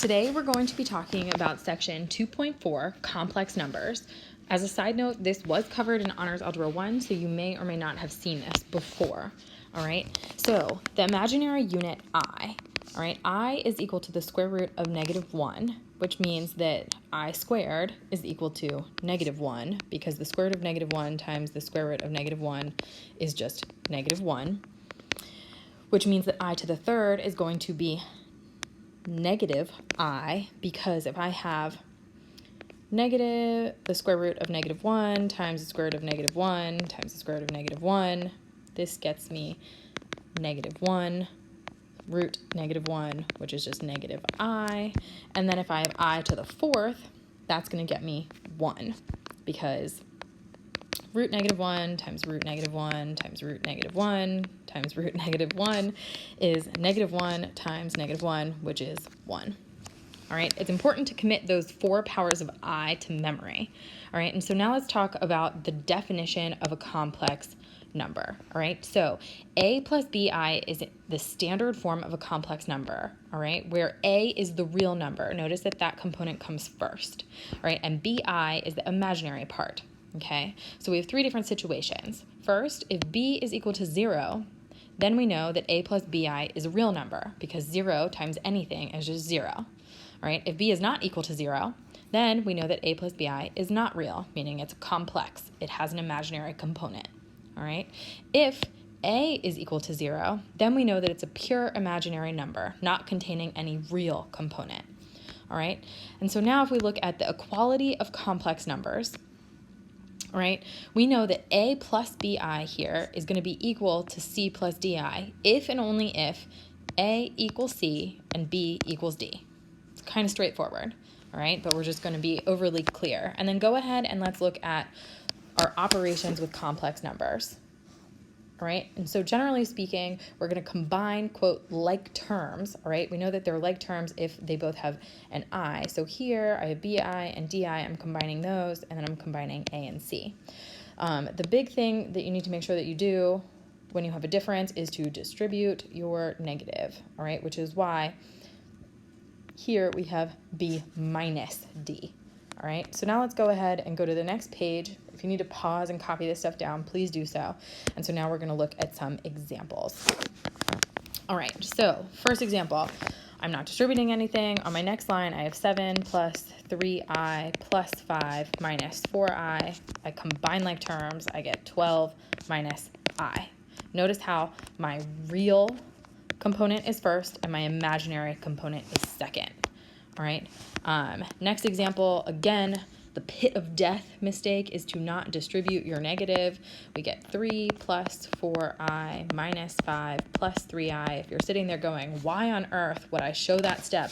Today we're going to be talking about section 2.4, complex numbers. As a side note, this was covered in Honors Algebra 1, so you may or may not have seen this before. All right, so the imaginary unit I, all right, I is equal to the square root of -1, which means that I squared is equal to -1 because the square root of -1 times the square root of -1 is just -1, which means that I to the third is going to be negative I, because if I have negative the square root of -1 times the square root of -1 times the square root of -1, this gets me -1 root -1, which is just negative I. And then if I have I to the fourth, that's going to get me 1, because root -1 times root -1 times root -1 times root -1 is -1 times -1, which is 1. All right, it's important to commit those 4 powers of I to memory. All right, and so now let's talk about the definition of a complex number. All right, so A plus BI is the standard form of a complex number, all right, where A is the real number. Notice that that component comes first, all right, and BI is the imaginary part. Okay, so we have 3 different situations. First, if B is equal to 0, then we know that A plus BI is a real number because 0 times anything is just 0. All right, if B is not equal to 0, then we know that A plus BI is not real, meaning it's complex. It has an imaginary component. All right, if A is equal to 0, then we know that it's a pure imaginary number, not containing any real component. All right, and so now if we look at the equality of complex numbers, all right, we know that A plus BI here is going to be equal to C plus DI if and only if A equals C and B equals D. It's kind of straightforward, all right, but we're just going to be overly clear. And then go ahead and let's look at our operations with complex numbers. All right, and so generally speaking, we're going to combine, quote, like terms, all right? We know that they're like terms if they both have an I. So here I have BI and DI, I'm combining those, and then I'm combining A and C. The big thing that you need to make sure that you do when you have a difference is to distribute your negative, all right? Which is why here we have B minus D. All right, so now let's go ahead and go to the next page. If you need to pause and copy this stuff down, please do so. And so now we're going to look at some examples. All right, so first example, I'm not distributing anything. On my next line, I have 7 plus 3i plus 5 minus 4i. I combine like terms. I get 12 minus I. Notice how my real component is first and my imaginary component is second. All right, next example, again, the pit of death mistake is to not distribute your negative. We get 3 plus 4i minus 5 plus 3i. If you're sitting there going, why on earth would I show that step?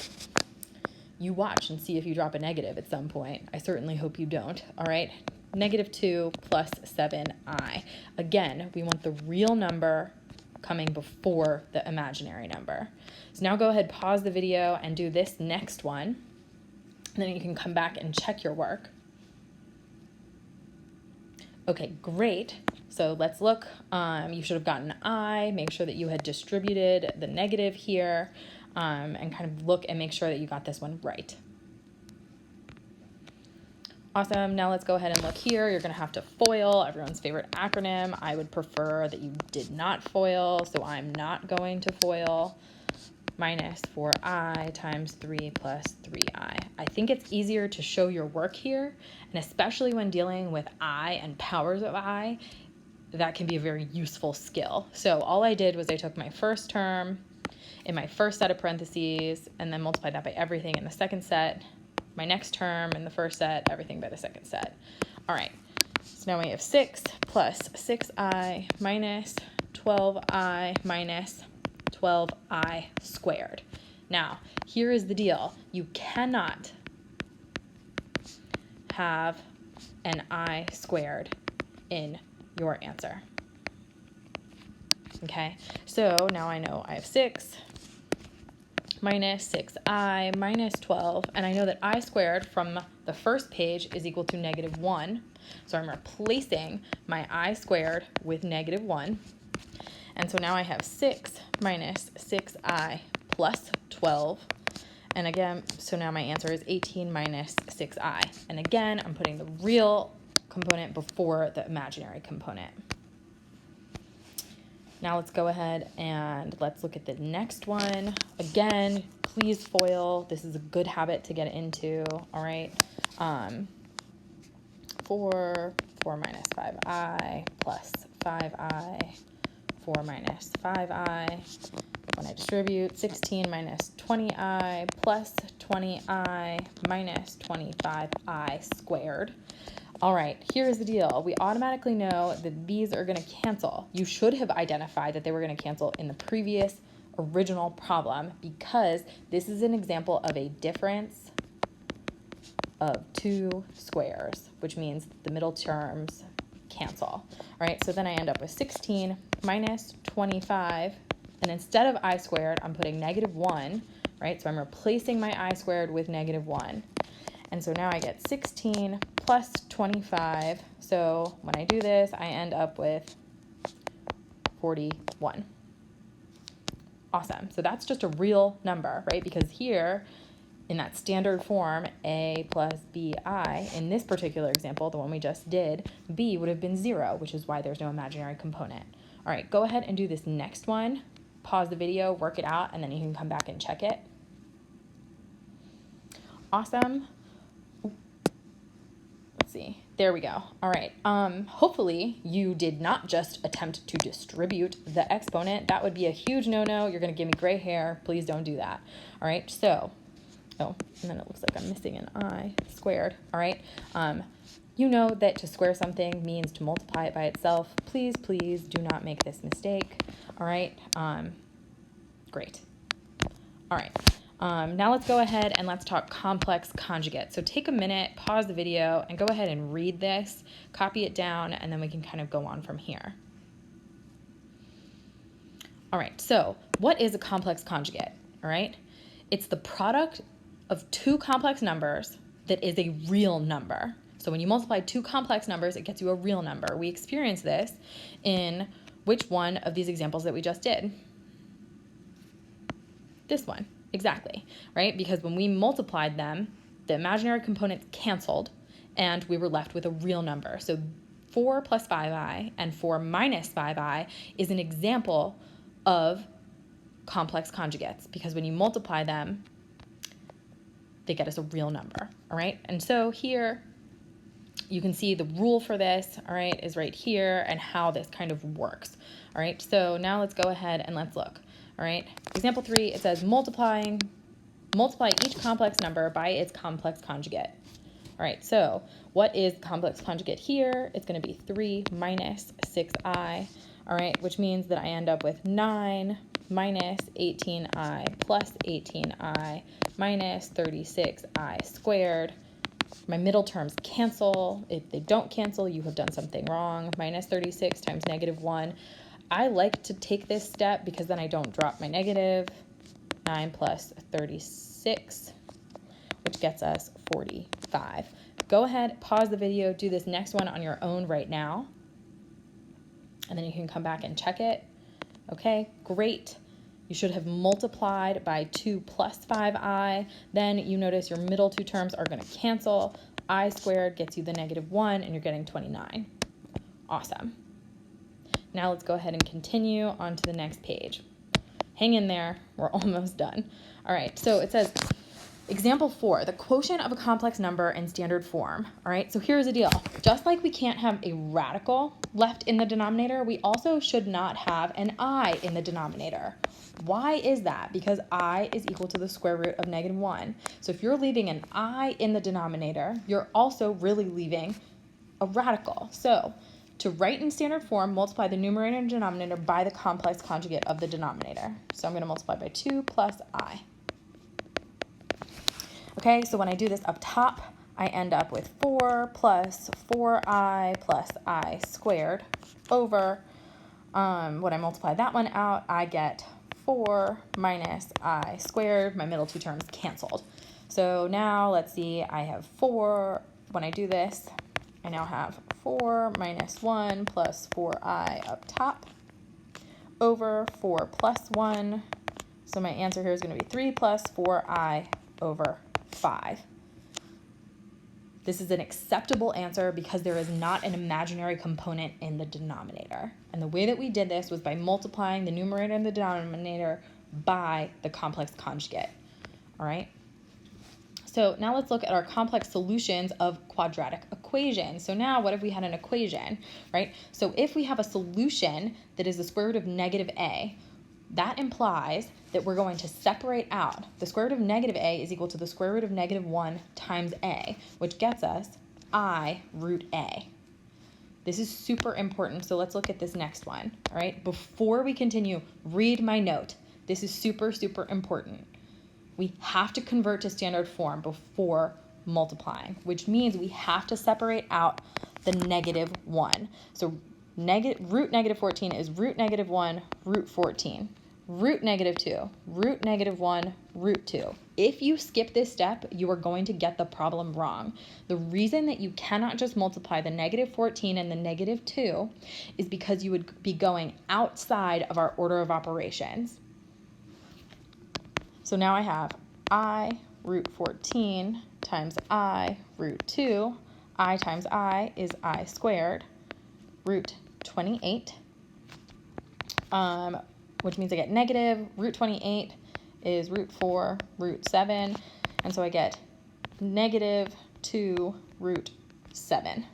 You watch and see if you drop a negative at some point. I certainly hope you don't. All right, -2 plus 7i. Again, we want the real number coming before the imaginary number. So now go ahead, pause the video and do this next one. And then you can come back and check your work. Okay, great. So let's look. You should have gotten I. Make sure that you had distributed the negative here, and kind of look and make sure that you got this one right. Awesome. Now let's go ahead and look here. You're going to have to FOIL, everyone's favorite acronym. I would prefer that you did not FOIL, so I'm not going to FOIL. Minus 4i times 3 plus 3i. I think it's easier to show your work here, and especially when dealing with I and powers of I, that can be a very useful skill. So all I did was I took my first term in my first set of parentheses and then multiplied that by everything in the second set, my next term in the first set, everything by the second set. All right, so now we have 6 plus 6i minus 12i minus 12i squared. Now, here is the deal. You cannot have an I squared in your answer. Okay, so now I know I have 6 minus 6i minus 12, and I know that I squared from the first page is equal to -1. So I'm replacing my I squared with -1. And so now I have 6 minus 6i plus 12, And again, so now my answer is 18 minus 6i. And again, I'm putting the real component before the imaginary component. Now let's go ahead and let's look at the next one. Again, please FOIL. This is a good habit to get into, all right? 4 minus 5i plus 5i, 4 minus 5i. When I distribute, 16 minus 20i plus 20i minus 25i squared. All right, here's the deal. We automatically know that these are going to cancel. You should have identified that they were going to cancel in the previous original problem because this is an example of a difference of two squares, which means the middle terms cancel. All right, so then I end up with 16 minus 25, and instead of I squared, I'm putting -1, right? So I'm replacing my I squared with -1. And so now I get 16 plus 25. So when I do this, I end up with 41. Awesome. So that's just a real number, right? Because here, in that standard form, a plus bi, in this particular example, the one we just did, b would have been 0, which is why there's no imaginary component. All right, go ahead and do this next one. Pause the video, work it out, and then you can come back and check it. Awesome. Let's see. There we go. All right. Hopefully you did not just attempt to distribute the exponent. That would be a huge no-no. You're going to give me gray hair. Please don't do that. All right. So, oh, and then it looks like I'm missing an I squared. All right. You know that to square something means to multiply it by itself. Please, please do not make this mistake. All right. Great. All right. Now let's go ahead and let's talk complex conjugates. So take a minute, pause the video, and go ahead and read this, copy it down, and then we can kind of go on from here. All right, so what is a complex conjugate? All right, it's the product of two complex numbers that is a real number. So when you multiply two complex numbers, it gets you a real number. We experience this in which one of these examples that we just did? This one. Exactly, right? Because when we multiplied them, the imaginary components canceled, and we were left with a real number. So 4 plus 5i and 4 minus 5i is an example of complex conjugates, because when you multiply them, they get us a real number, all right? And so here, you can see the rule for this, all right, is right here, and how this kind of works, all right? So now let's go ahead and let's look. All right, example 3, it says multiply each complex number by its complex conjugate. All right, so what is complex conjugate here? It's going to be 3 minus 6i, all right, which means that I end up with 9 minus 18i plus 18i minus 36i squared. My middle terms cancel. If they don't cancel, you have done something wrong. Minus 36 times -1. I like to take this step because then I don't drop my negative. 9 plus 36, which gets us 45. Go ahead, pause the video, do this next one on your own right now, and then you can come back and check it. Okay, great. You should have multiplied by 2 plus 5i. Then you notice your middle two terms are going to cancel. I squared gets you the -1, and you're getting 29. Awesome. Now let's go ahead and continue on to the next page. Hang in there, we're almost done. All right, so it says, example 4, the quotient of a complex number in standard form. All right, so here's the deal. Just like we can't have a radical left in the denominator, we also should not have an I in the denominator. Why is that? Because I is equal to the square root of -1. So if you're leaving an I in the denominator, you're also really leaving a radical. So to write in standard form, multiply the numerator and denominator by the complex conjugate of the denominator. So I'm going to multiply by 2 plus I. Okay, so when I do this up top, I end up with 4 plus 4i plus I squared over, when I multiply that one out, I get 4 minus I squared. My middle two terms canceled. So now let's see, I have 4. When I do this, I now have 4 minus 1 plus 4i up top over 4 plus 1. So my answer here is going to be 3 plus 4i over 5. This is an acceptable answer because there is not an imaginary component in the denominator. And the way that we did this was by multiplying the numerator and the denominator by the complex conjugate. All right? So now let's look at our complex solutions of quadratic equations. So now what if we had an equation, right? So if we have a solution that is the square root of negative a, that implies that we're going to separate out. The square root of negative a is equal to the square root of negative 1 times a, which gets us I root a. This is super important, so let's look at this next one, all right? Before we continue, read my note. This is super, super important. We have to convert to standard form before multiplying, which means we have to separate out the negative 1. So root negative 14 is root negative 1, root 14. Root negative 2, root negative 1, root 2. If you skip this step, you are going to get the problem wrong. The reason that you cannot just multiply the negative 14 and the negative 2 is because you would be going outside of our order of operations. So now I have I root 14 times I root 2. I times I is I squared, root 28. Which means I get negative root 28 is root 4 root 7, and so I get negative 2 root 7.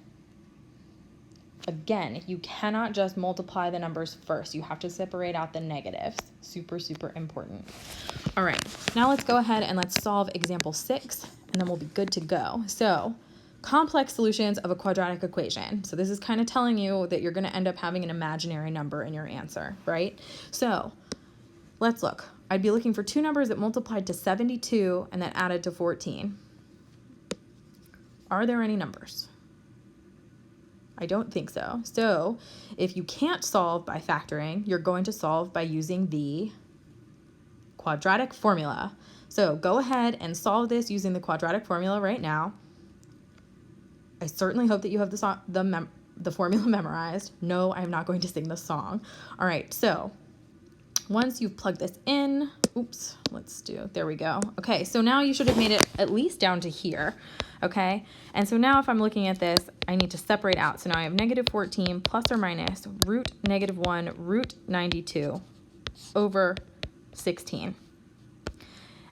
Again, you cannot just multiply the numbers first. You have to separate out the negatives. Super, super important. All right, now let's go ahead and let's solve example 6, and then we'll be good to go. So, complex solutions of a quadratic equation. So this is kind of telling you that you're going to end up having an imaginary number in your answer, right? So let's look. I'd be looking for two numbers that multiplied to 72 and that added to 14. Are there any numbers? I don't think so. So if you can't solve by factoring, you're going to solve by using the quadratic formula. So go ahead and solve this using the quadratic formula right now. I certainly hope that you have the formula memorized. No, I'm not going to sing the song. All right, so once you've plugged this in, there we go. Okay, so now you should have made it at least down to here, okay? And so now if I'm looking at this, I need to separate out. So now I have negative 14 plus or minus root negative 1 root 92 over 16.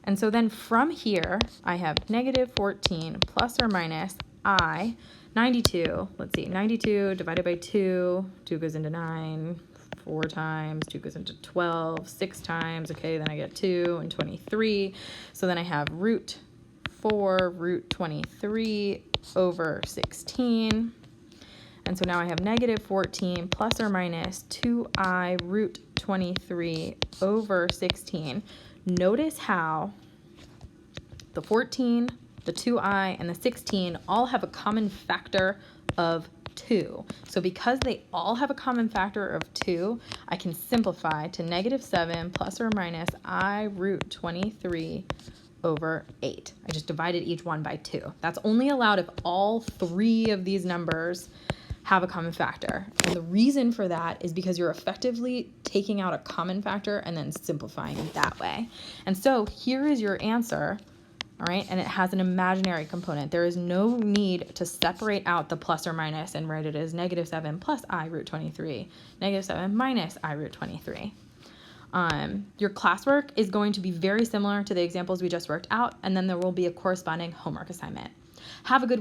And so then from here, I have negative 14 plus or minus 92, let's see, 92 divided by 2, 2 goes into 9, 4 times, 2 goes into 12, 6 times, okay, then I get 2 and 23, so then I have root 4 root 23 over 16, and so now I have negative 14 plus or minus 2i root 23 over 16. Notice how the 14, the 2i, and the 16 all have a common factor of 2. So because they all have a common factor of 2, I can simplify to negative 7 plus or minus I root 23 over 8. I just divided each one by 2. That's only allowed if all three of these numbers have a common factor. And the reason for that is because you're effectively taking out a common factor and then simplifying it that way. And so here is your answer. All right, and it has an imaginary component. There is no need to separate out the plus or minus and write it as negative 7 plus I root 23, negative 7 minus I root 23. Your classwork is going to be very similar to the examples we just worked out, and then there will be a corresponding homework assignment. Have a good week.